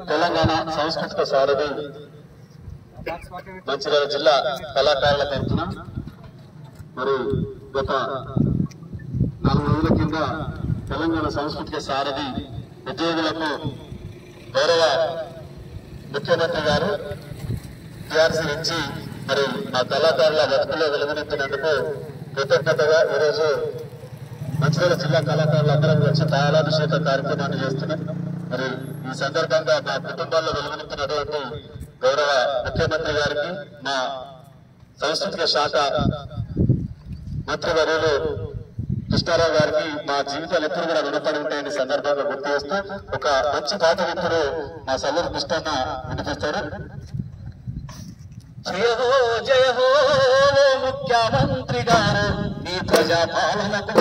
తెలంగాణ సాంస్కృతిక సారథి మంచిర్యాల జిల్లా కళాకారుల తరఫున మరి గత 4 రోజుల కింద తెలంగాణ సాంస్కృతిక సారథి ఉద్యోగులకు గౌరవ ముఖ్యమంత్రి గారు టీఆర్సీ నుంచి మరి మా కళాకారుల బతుకులో వెలుగునించినందుకు కృతజ్ఞతగా ఈరోజు మంచిర్యాల జిల్లా కళాకారులందరం వచ్చి తాళాభిషేక కార్యక్రమాన్ని చేస్తున్నాం. మరి ఈ సందర్భంగా మా కుటుంబాల్లో వెలుగునించినటువంటి గౌరవ ముఖ్యమంత్రి గారికి మా సాంస్కృతిక శాఖ మంత్రివర్యులు కృష్ణారావు గారికి మా జీవితాలు ఎప్పుడు కూడా రుణపడి ఉంటాయని సందర్భంగా గుర్తు చేస్తూ ఒక మంచి పాట వ్యక్తులు మా సల్లూరు కృష్ణన్న వినిపిస్తారు. జయ హో జయ హో ముఖ్యమంత్రి గారు మీ ప్రజాపాలనకు